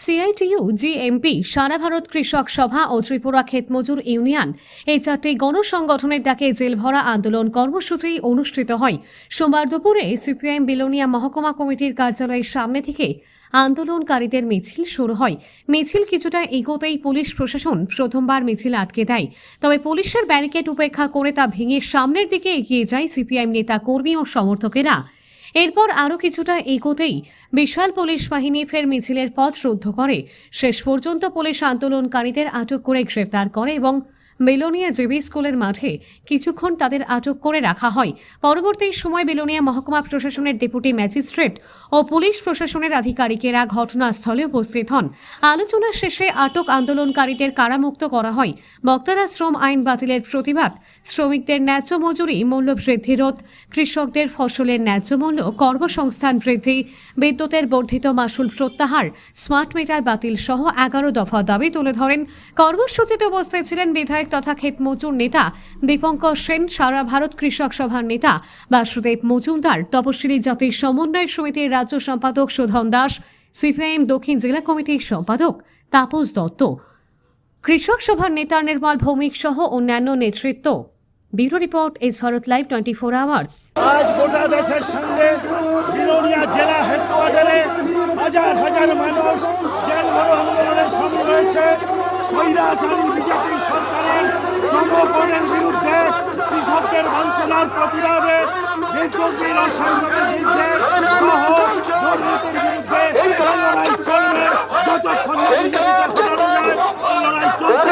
CITU, GMP, সারা ভারত কৃষক সভা ও Tripura ক্ষেতমজুর union এই চারটি গণসংগঠনের ডাকে জেল ভরা আন্দোলন কর্মসূচি অনুষ্ঠিত হয়। সোমবার দুপুরে সিপিআইএম বিলোনিয়া মহকুমা কমিটির কার্যালয়ের সামনে থেকে আন্দোলনকারীদের মিছিল শুরু হয়। মিছিল কিছুটা এগোতেই পুলিশ প্রশাসন প্রথমবার মিছিল আটকে দেয়। তবে পুলিশের ব্যারিকেড উপেক্ষা করে তা ভেঙে সামনের দিকে এগিয়ে যায় সিপিআইএম নেতা কর্মী ও সমর্থকেরা। এরপর আরও কিছুটা এগোতেই বিশাল পুলিশ বাহিনী ফের মিছিলের পথ রুদ্ধ করে। শেষ পর্যন্ত পুলিশ আন্দোলনকারীদের আটক করে গ্রেপ্তার করে এবং বেলোনিয়া জেবি স্কুলের মাঠে কিছুক্ষণ তাদের আটক করে রাখা হয়। পরবর্তী সময় বেলোনিয়া মহকুমা প্রশাসনের ডেপুটি ম্যাজিস্ট্রেট ও পুলিশ প্রশাসনের আধিকারিকেরা ঘটনাস্থলে উপস্থিত হন। আলোচনা শেষে আটক আন্দোলনকারীদের কারামুক্ত করা হয়। বক্তারা শ্রম আইন বাতিলের প্রতিবাদ, শ্রমিকদের ন্যায্য মজুরি মূল্য বৃদ্ধি রোধ, কৃষকদের ফসলের ন্যায্য মূল্য, কর্মসংস্থান বৃদ্ধি, বিদ্যুতের বর্ধিত মাসুল প্রত্যাহার, স্মার্ট মিটার বাতিল সহ 11 দফা দাবি তুলে ধরেন। কর্মসূচিতে উপস্থিত ছিলেন বিধায়ক তথা ক্ষেতমজুর নেতা দীপঙ্কর সেন, সারা ভারত কৃষক সভার নেতা বাসুদেব মজুমদার, তপশিলি জাতি সমন্বয় সমিতির রাজ্য সম্পাদক সুধন দাস, সিপিআইএম দক্ষিণ জেলা কমিটির সম্পাদক তাপস দত্ত, কৃষক সভার নেতা নির্মল ভৌমিক সহ অন্যান্য নেতৃত্ব। Bureau report, S Bharat live 24 hours. আজ গোটা দেশের সঙ্গে বিলোনিয়া জেলা হেডকোয়ার্টারে হাজার হাজার মানুষ জেল ভরো আন্দোলনে সামিল হয়েছে। স্বৈরাচারী বিজেপি সরকারের শ্রমকোণের বিরুদ্ধে, কৃষকদের বঞ্চনার প্রতিবাদে, বিদ্যুৎ বিল অসম্ভবের বিরুদ্ধে সহ দুর্নীতির বিরুদ্ধে লড়াই চলবে। যতক্ষণ না বিজেপিকে হটানো যায় লড়াই চলবে।